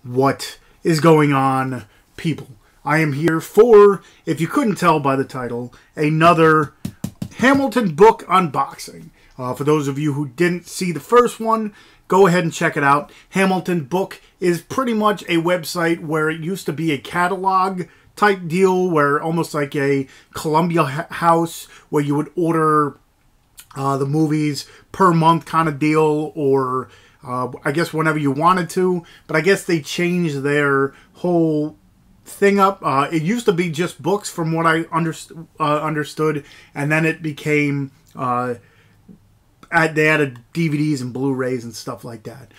What is going on, people? I am here for, if you couldn't tell by the title, another Hamilton book unboxing. For those of you who didn't see the first one, go ahead and check it out. Hamilton Book is pretty much a website where it used to be a catalog type deal, where almost like a Columbia House, where you would order the movies per month kind of deal, or I guess whenever you wanted to. But I guess they changed their whole thing up. It used to be just books, from what I understood, and then it became they added DVDs and Blu-rays and stuff like that.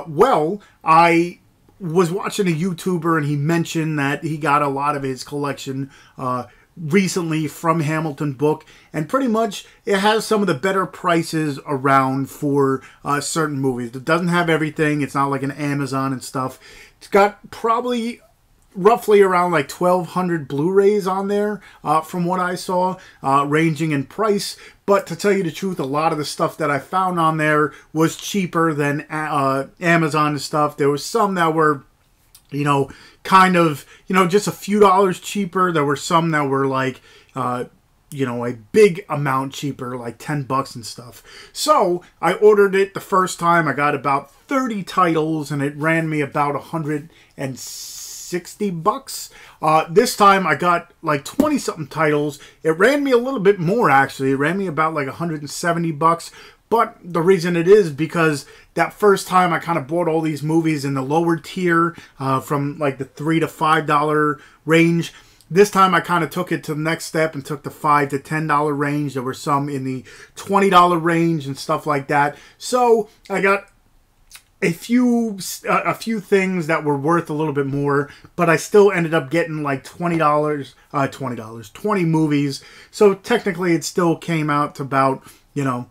Well, I was watching a YouTuber, and he mentioned that he got a lot of his collection recently from Hamilton Book, and pretty much it has some of the better prices around for certain movies. It doesn't have everything. It's not like an Amazon and stuff. It's got probably roughly around like 1,200 Blu-rays on there, from what I saw, ranging in price. But to tell you the truth, a lot of the stuff that I found on there was cheaper than Amazon and stuff. There was some that were, you know, kind of, you know, just a few dollars cheaper. There were some that were like, you know, a big amount cheaper, like 10 bucks and stuff. So I ordered it the first time. I got about 30 titles, and it ran me about 160 bucks. This time I got like 20 something titles. It ran me a little bit more, actually. It ran me about like 170 bucks. But the reason it is because that first time I kind of bought all these movies in the lower tier, from like the $3 to $5 range. This time I kind of took it to the next step and took the $5 to $10 range. There were some in the $20 range and stuff like that. So I got a few things that were worth a little bit more, but I still ended up getting like $20 movies. So technically it still came out to about, you know,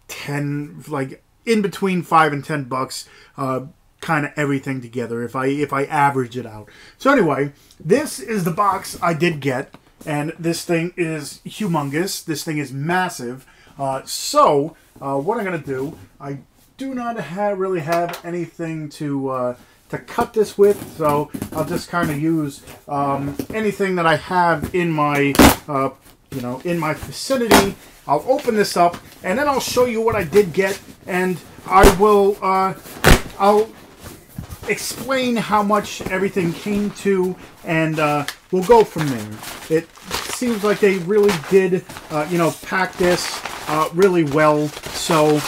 10, like in between 5 and 10 bucks, kind of everything together if I average it out. So anyway, this is the box I did get, and this thing is humongous. This thing is massive. So what I'm gonna do, I do not really have anything to cut this with, so I'll just kind of use anything that I have in my you know, in my vicinity. I'll open this up, and then I'll show you what I did get, and I will I'll explain how much everything came to, and we'll go from there. It seems like they really did you know, pack this really well. So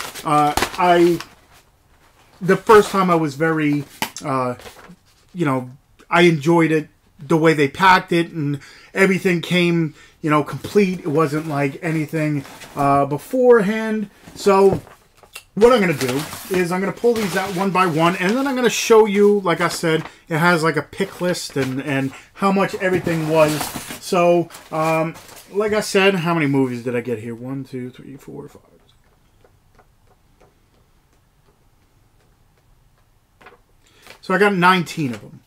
the first time I was very you know, I enjoyed it, the way they packed it, and everything came, you know, complete. It wasn't like anything beforehand. So what I'm going to do is I'm going to pull these out one by one, and then I'm going to show you, like I said, it has like a pick list and how much everything was. So, like I said, how many movies did I get here? 1, 2, 3, 4, 5. So I got 19 of them.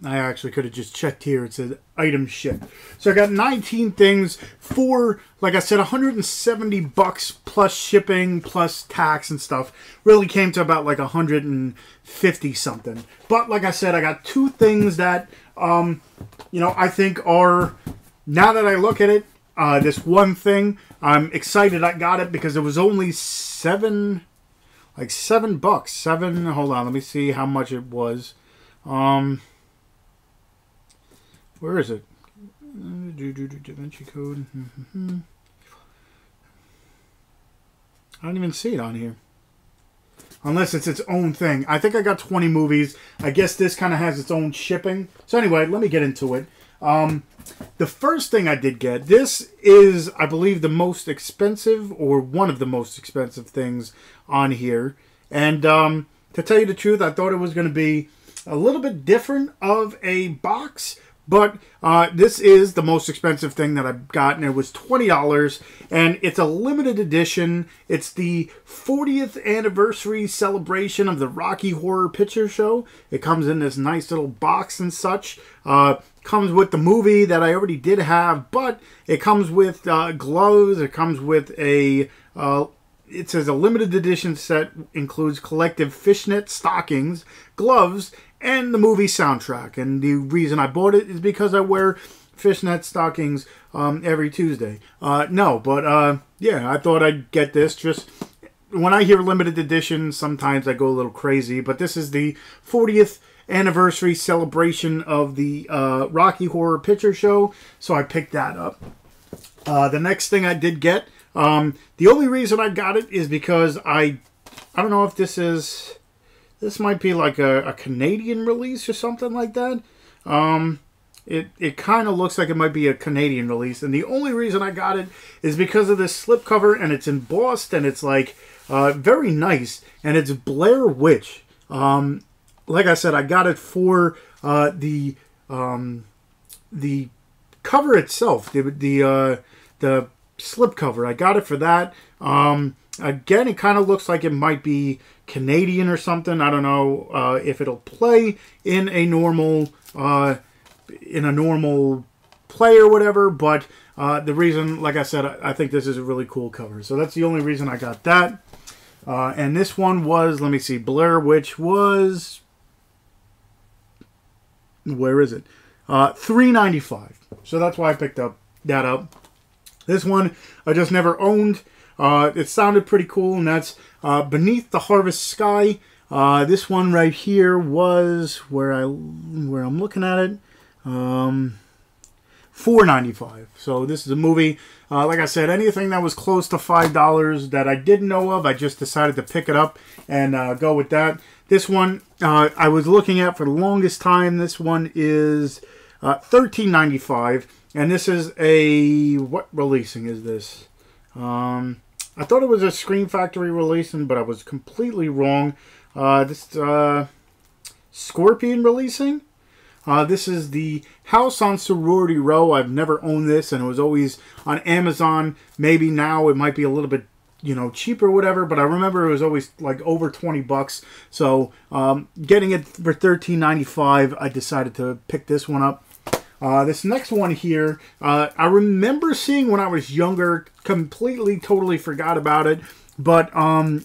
I actually could have just checked here. It says item shipped. So I got 19 things for, like I said, 170 bucks plus shipping, plus tax and stuff. Really came to about like 150 something. But like I said, I got two things that, you know, I think are, now that I look at it, this one thing, I'm excited I got it because it was only $7 bucks. Hold on, let me see how much it was. Where is it? Da Vinci Code. I don't even see it on here. Unless it's its own thing. I think I got 20 movies. I guess this kind of has its own shipping. So anyway, let me get into it. The first thing I did get, this is, I believe, the most expensive, or one of the most expensive things on here. And to tell you the truth, I thought it was going to be a little bit different of a box. But this is the most expensive thing that I've gotten. It was $20, and it's a limited edition. It's the 40th anniversary celebration of the Rocky Horror Picture Show. It comes in this nice little box and such. Comes with the movie that I already did have, but it comes with gloves. It comes with a It says a limited edition set includes collective fishnet stockings, gloves, and the movie soundtrack. And the reason I bought it is because I wear fishnet stockings every Tuesday. No, but yeah, I thought I'd get this. Just when I hear limited edition, sometimes I go a little crazy. But this is the 40th anniversary celebration of the Rocky Horror Picture Show, so I picked that up. The next thing I did get, the only reason I got it is because I don't know if this might be like a Canadian release or something like that. It kind of looks like it might be a Canadian release, and the only reason I got it is because of this slipcover, and it's embossed, and it's like very nice, and it's Blair Witch. Like I said, I got it for the cover itself, the slipcover. I got it for that. Again, it kind of looks like it might be Canadian or something. I don't know if it'll play in a normal play or whatever. But the reason, like I said, I think this is a really cool cover. So that's the only reason I got that. And this one was, let me see, Blair Witch was, where is it? $3.95. So that's why I picked that up. This one I just never owned. It sounded pretty cool, and that's Beneath the Harvest Sky. This one right here was where I'm looking at it. $4.95. So this is a movie. Like I said, anything that was close to $5 that I didn't know of, I just decided to pick it up and go with that. This one I was looking at for the longest time. This one is $13.95, and this is a, what releasing is this? I thought it was a Scream Factory releasing, but I was completely wrong. This Scorpion releasing. This is the House on Sorority Row. I've never owned this, and it was always on Amazon. Maybe now it might be a little bit, cheaper or whatever, but I remember it was always like over 20 bucks. So getting it for $13.95, I decided to pick this one up. This next one here, I remember seeing when I was younger, totally forgot about it. But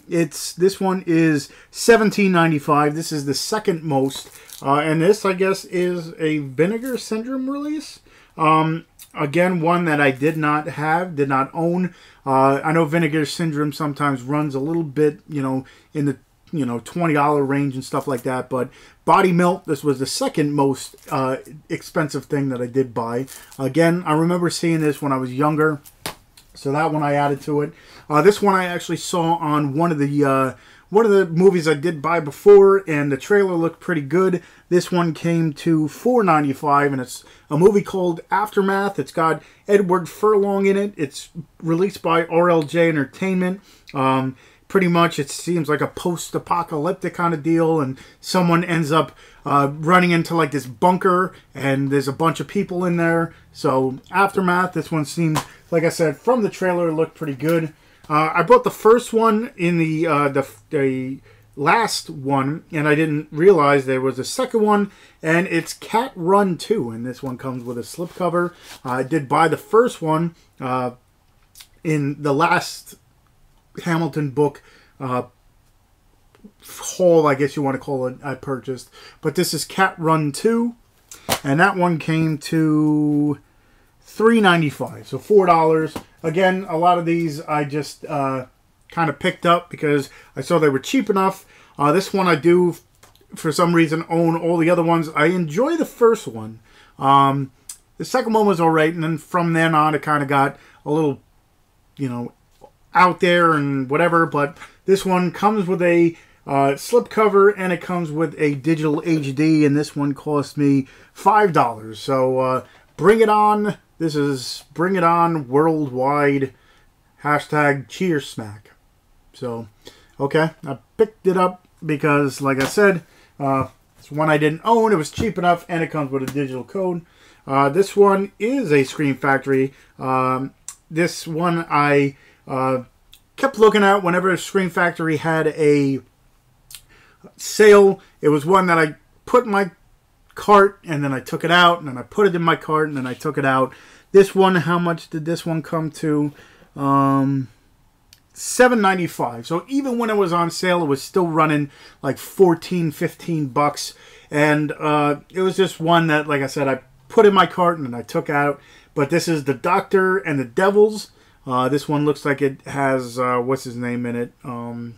this one is $17.95. This is the second most. And this, I guess, is a Vinegar Syndrome release. Again, one that I did not own. I know Vinegar Syndrome sometimes runs a little bit, in the $20 range and stuff like that. But Body Melt, this was the second most expensive thing that I did buy. Again, I remember seeing this when I was younger, so that one I added to it. This one I actually saw on one of the movies I did buy before, and the trailer looked pretty good. This one came to $4.95, and it's a movie called Aftermath. It's got Edward Furlong in it. It's released by RLJ Entertainment. Pretty much it seems like a post-apocalyptic kind of deal, and someone ends up running into like this bunker, and there's a bunch of people in there. So Aftermath, this one seemed, like I said, from the trailer, it looked pretty good. I bought the first one in the last one, and I didn't realize there was a second one, and it's Cat Run 2, and this one comes with a slipcover. I did buy the first one in the last Hamilton book haul, I guess you want to call it, I purchased. But this is Cat Run 2, and that one came to $3.95, so $4. Again, a lot of these I just kind of picked up because I saw they were cheap enough. This one I do, for some reason, own. All the other ones, I enjoy the first one. The second one was alright, and then from then on it kind of got a little, out there and whatever. But this one comes with a slipcover, and it comes with a digital HD, and this one cost me $5. So bring it on. This is Bring It On Worldwide. #Cheers Smack. So, okay, I picked it up because, like I said, it's one I didn't own. It was cheap enough, and it comes with a digital code. This one is a Scream Factory. This one I kept looking at whenever Scream Factory had a sale. It was one that I put in my cart, and then I took it out, and then I put it in my cart, and then I took it out. This one, how much did this one come to? $7.95. So even when it was on sale, it was still running like 14, 15 bucks. And it was just one that, like I said, I put in my cart and I took out. But this is The Doctor and the Devils. This one looks like it has, what's his name in it? Who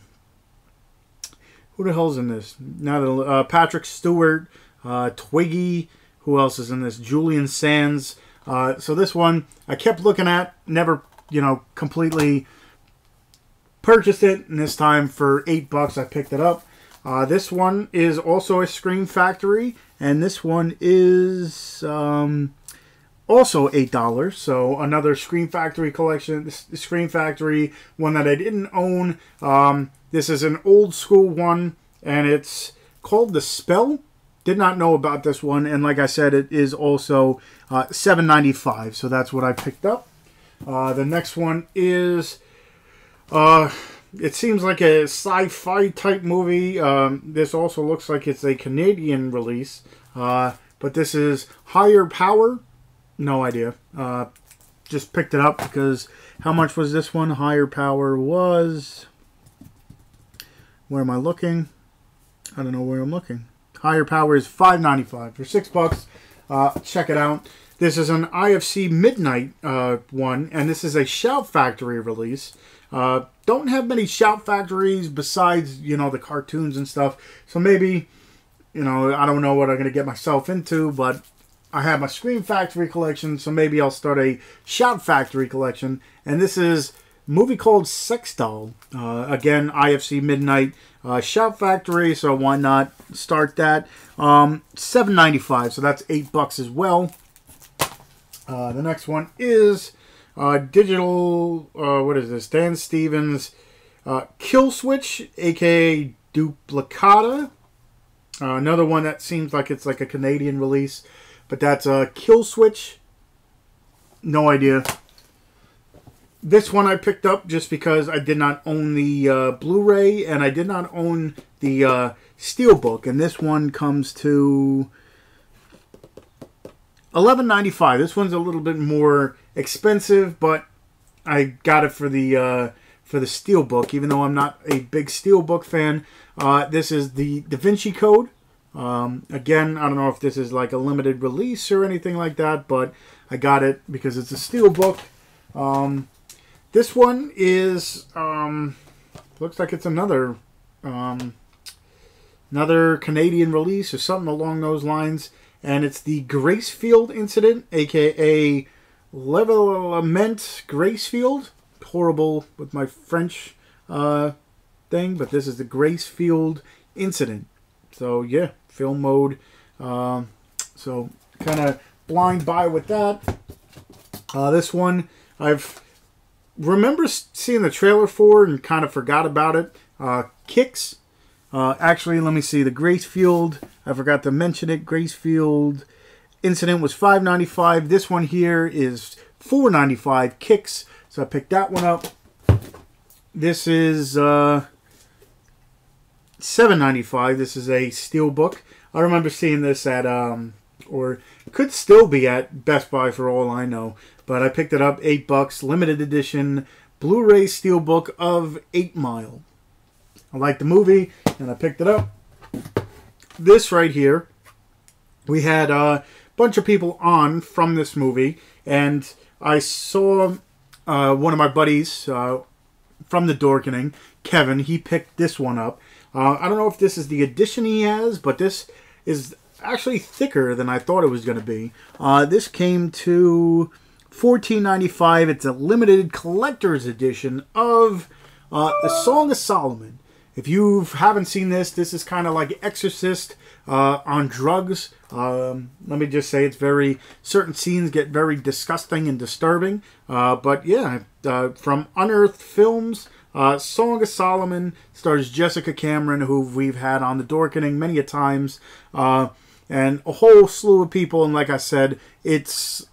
the hell's in this? Now, Patrick Stewart, Twiggy. Who else is in this? Julian Sands. So this one I kept looking at, never, completely purchased it. And this time for $8 I picked it up. This one is also a Scream Factory, and this one is also $8. So another Scream Factory collection. Scream Factory, one that I didn't own. This is an old school one, and it's called The Spell. Did not know about this one, and like I said, it is also $7.95. So that's what I picked up. The next one is, it seems like a sci-fi type movie. This also looks like it's a Canadian release, but this is Higher Power. No idea. Just picked it up because how much was this one? Higher Power was, where am I looking? I don't know where I'm looking. Higher Power is $5.95 for $6. Check it out. This is an IFC Midnight one, and this is a Shout Factory release. Don't have many Shout Factories besides, the cartoons and stuff. So maybe, I don't know what I'm going to get myself into, but I have my Scream Factory collection, so maybe I'll start a Shout Factory collection. And this is a movie called Sex Doll. Again, IFC Midnight. Shout Factory, so why not start that? $7.95, so that's $8 as well. The next one is digital. What is this? Dan Stevens, Kill Switch, aka Duplicata. Another one that seems like it's like a Canadian release, but that's Kill Switch. No idea. This one I picked up just because I did not own the Blu-ray, and I did not own the Steelbook. And this one comes to $11.95. This one's a little bit more expensive, but I got it for the Steelbook, even though I'm not a big Steelbook fan. This is the Da Vinci Code. Again, I don't know if this is like a limited release or anything like that, but I got it because it's a Steelbook. This one is, looks like it's another Canadian release or something along those lines. And it's the Gracefield Incident, a.k.a. Levelement Gracefield. Horrible with my French thing, but this is the Gracefield Incident. So, yeah, film mode. So, kind of blind buy with that. This one, I've remember seeing the trailer for and kind of forgot about it. Kicks. Actually, let me see. The Gracefield, I forgot to mention it. Gracefield Incident was $5.95. This one here is $4.95. Kicks. So I picked that one up. This is $7.95. This is a Steelbook. I remember seeing this at, or could still be at Best Buy for all I know. But I picked it up, $8, limited edition Blu-ray Steelbook of 8 Mile. I liked the movie, and I picked it up. This right here, we had a bunch of people on from this movie, and I saw one of my buddies from the Dorkening, Kevin. He picked this one up. I don't know if this is the edition he has, but this is actually thicker than I thought it was going to be. This came to $14.95. It's a limited collector's edition of The Song of Solomon. If you haven't seen this, this is kind of like Exorcist on drugs. Let me just say it's certain scenes get very disgusting and disturbing. But yeah, from Unearthed Films, Song of Solomon stars Jessica Cameron, who we've had on the Dorkening many a times. And a whole slew of people, and like I said, gets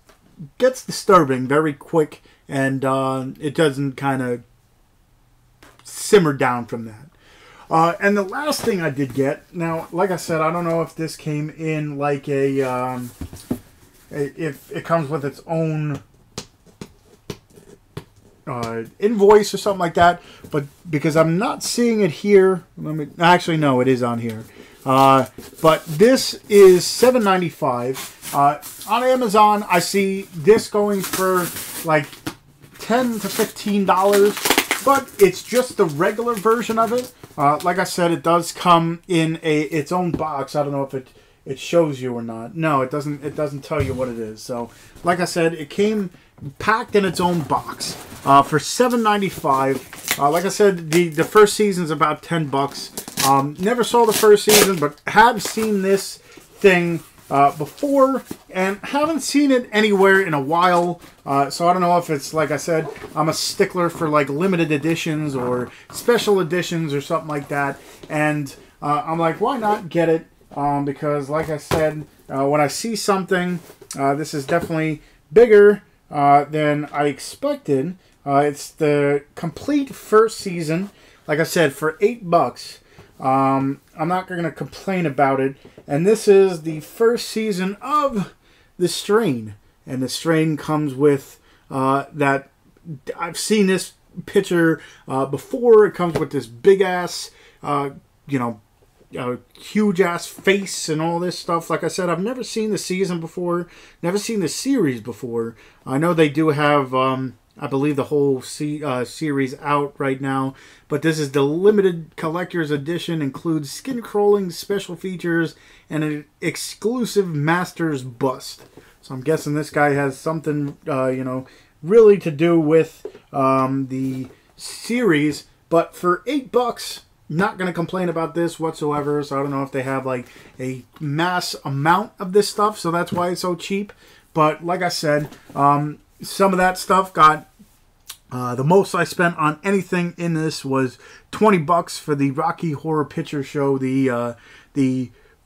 disturbing very quick, and it doesn't kind of simmer down from that. And the last thing I did get, now, like I said, I don't know if this came in like if it comes with its own invoice or something like that, but because I'm not seeing it here, actually no, it is on here. But this is $7.95 on Amazon. I see this going for like $10 to $15, but it's just the regular version of it. Like I said, it does come in its own box. I don't know if it shows you or not. No, it doesn't. It doesn't tell you what it is. So, like I said, it came packed in its own box for $7.95. Like I said, the first season's about $10. Never saw the first season, but have seen this thing before, and haven't seen it anywhere in a while. So I don't know if it's, like I said, I'm a stickler for like limited editions or special editions or something like that. And I'm like, why not get it? Because like I said, when I see something, this is definitely bigger than I expected. It's the complete first season, like I said, for $8. I'm not going to complain about it. And this is the first season of The Strain. And The Strain comes with that. I've seen this picture before. It comes with this big ass, huge ass face and all this stuff. Like I said, I've never seen the season before, never seen the series before. I know they do have, I believe, the whole series out right now, but this is the limited collector's edition. Includes skin crawling special features and an exclusive master's bust. So I'm guessing this guy has something, really to do with the series. But for $8. Not going to complain about this whatsoever. So I don't know if they have like a mass amount of this stuff, so that's why it's so cheap. But like I said, some of that stuff got the most I spent on anything in this was $20 for the Rocky Horror Picture Show, the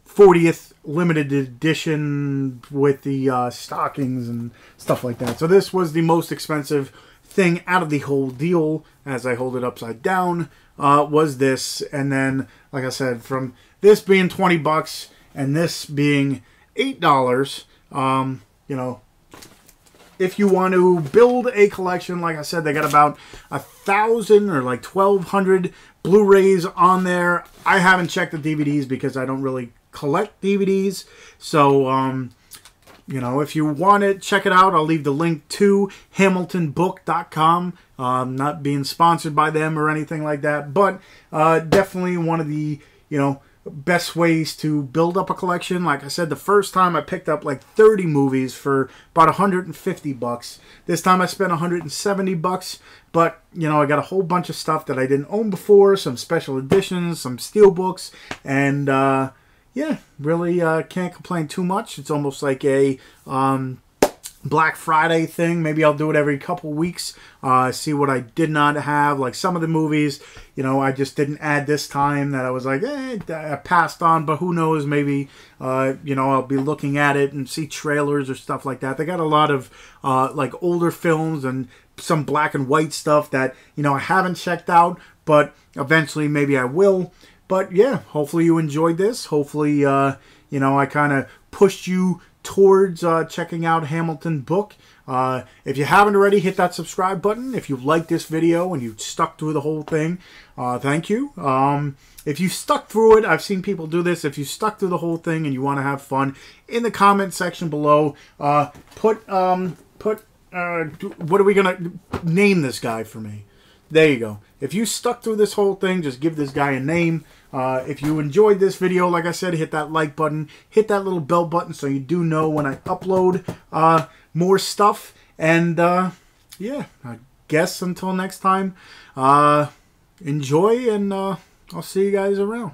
40th limited edition with the stockings and stuff like that. So this was the most expensive thing out of the whole deal. As I hold it upside down, was this. And then, like I said, from this being $20 and this being $8, if you want to build a collection, like I said, they got about 1,000 or like 1,200 Blu-rays on there. I haven't checked the DVDs because I don't really collect DVDs. So, if you want it, check it out. I'll leave the link to HamiltonBook.com. Not being sponsored by them or anything like that, but definitely one of the, best ways to build up a collection. Like I said, the first time I picked up like 30 movies for about $150. This time I spent $170, but I got a whole bunch of stuff that I didn't own before, some special editions, some steelbooks, and yeah, really can't complain too much. It's almost like a Black Friday thing. Maybe I'll do it every couple weeks. See what I did not have. Like some of the movies, I just didn't add this time that I was like, I passed on. But who knows? Maybe, I'll be looking at it and see trailers or stuff like that. They got a lot of like older films and some black and white stuff that, I haven't checked out. But eventually maybe I will. But yeah, hopefully you enjoyed this. Hopefully, I kind of pushed you towards checking out Hamilton Book. If you haven't already, hit that subscribe button. If you liked this video and you stuck through the whole thing, thank you. If you stuck through it, I've seen people do this. If you stuck through the whole thing and you want to have fun, in the comment section below, what are we gonna name this guy for me? There you go. If you stuck through this whole thing, just give this guy a name. If you enjoyed this video, like I said, hit that like button. Hit that little bell button so you do know when I upload more stuff. And, yeah, I guess until next time, enjoy, and I'll see you guys around.